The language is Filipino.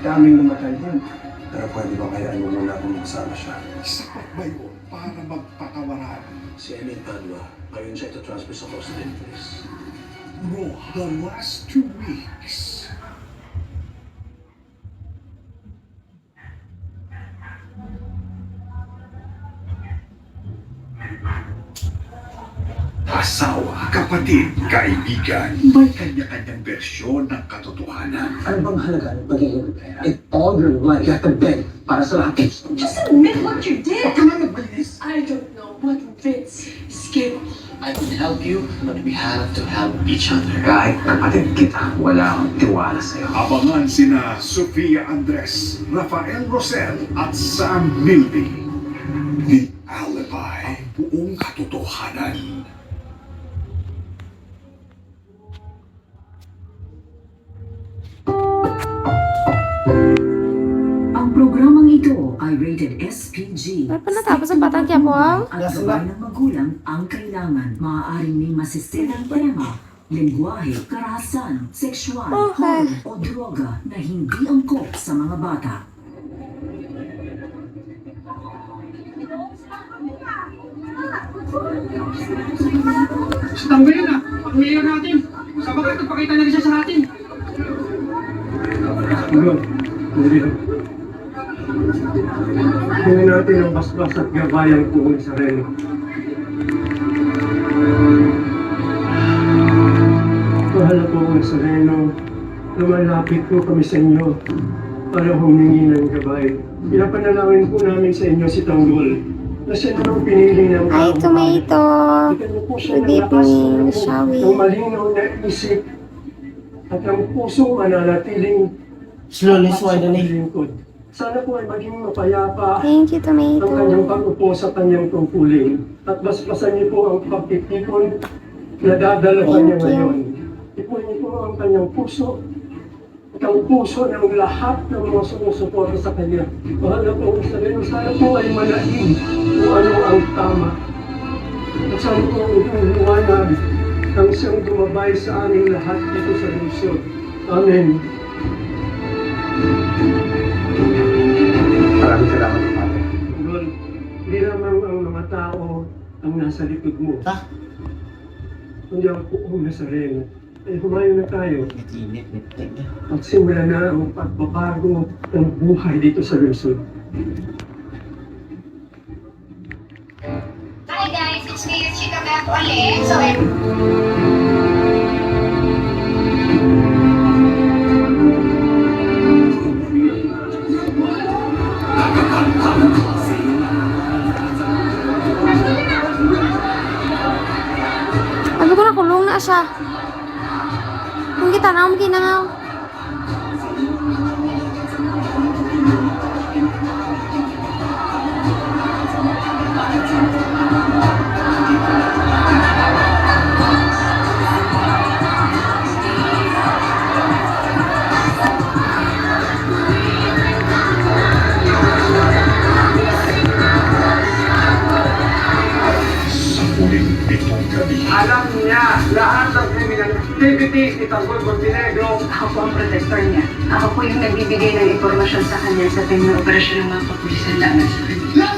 daming namatay din. Pero pwede ba kaya ano muna kung magsama siya? Sapat ba yun para magpatawaran? Si Emil Padua, ngayon siya ito transfer sa Costa del Police. Bro, the last 2 weeks. Asawa, kapatid, kaibigan, may kanya-kanyang bersyon ng katotohanan. Ano bang halaga ng pagiging pera? If all your life you have to beg para sa lahat. Just admit what you did. Huwag ka na nagbalinis. I don't know what Vince is capable. I can help you, but we have to help each other. Kahit kapatid kita, wala akong tiwala sa'yo. Abangan sina Sofia Andres, Rafael Rosel at Sam Milby. The Alibi, ang buong katotohanan. Ang programang ito ay rated SPG. Ay, pa natapos ang Batang Quiapo? At gabay ng magulang ang kailangan. Maaaring may masisirang tema, lengguwahe, karahasan, sexual, Okay. horror o droga na hindi angkop sa mga bata. Tanggalin na! Pag-mayor natin! Sa bakit nagpakita na rin siya sa atin? Yun, hindi. Tingnan natin ang basbas at gabayang kung sa relo. Mahal na po ang Sereno. Lumalapit po kami sa inyo para humingi ng gabay. Pinapanalangin po namin sa inyo si Tanggol na siya naman pinili ng Ay, tomato. Bigyan niyo po siya Good ng lakas evening, Shawi. ng malinaw na isip at ang pusong mananatiling Slowly lingkod. Sana po ay maging mapayapa Thank you, ang kanyang tomato. pag-upo sa kanyang tungkulin at basbasan niyo po ang pagtitipon na dadala pa niya Thank you. ngayon. Ipon niyo po ang kanyang puso at ang puso ng lahat ng mga sumusuporta sa kanya. Mahal na po ang sarili. Sana po ay manain kung ano ang tama. At sana po ang liwanag ang siyang dumabay sa aming lahat dito sa lungsod. Amen. Maraming salamat, Father. Lord, hindi lamang ang mga tao ang nasa likod mo. Kundi ang buong Nazareno. Eh, humayo na tayo at simulan na ang pagbabago ng buhay dito sa lungsod. Hi guys, it's me, Chika Beth ulit. So, Sabi ko na kulong na siya. Kung kita na, kinangaw. Sa huling pitong gabi, Alam niya lahat ng criminal activities ni Tanggol Montenegro. Ako po ang protector niya. Ako po yung nagbibigay ng impormasyon sa kanya sa time ng operasyon ng mga kapulisan laban sa kanya. lahat